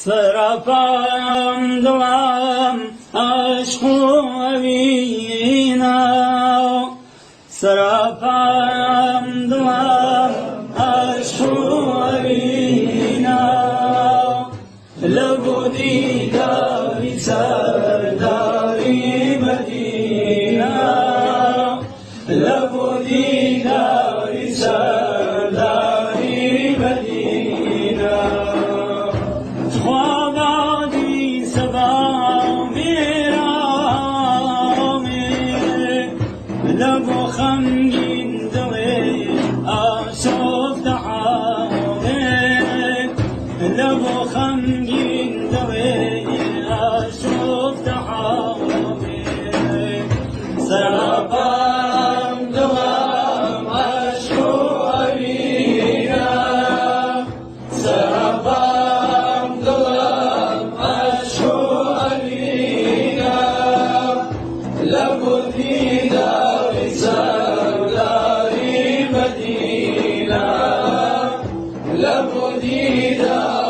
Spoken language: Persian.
سراپام دڵام عەشق و ئەوینە سراپام دڵام عەشق و ئەوینە لە بۆ دیداری سەرداری مەدینە لە بۆ دیداری سەرداری مەدینە خوابادی سەبا میرامێ لە بۆ خەمگین دڵێ ئاسۆفتە حاڵێ لە بۆ خەمگین دڵێ ئاسۆفتە حاڵێ سەراپام دڵام عەشق و ئەوینە سەراپام دڵام عەشق و ئەوینە لە بۆ دیداری سەرداری مەدینە لە بۆ دیداری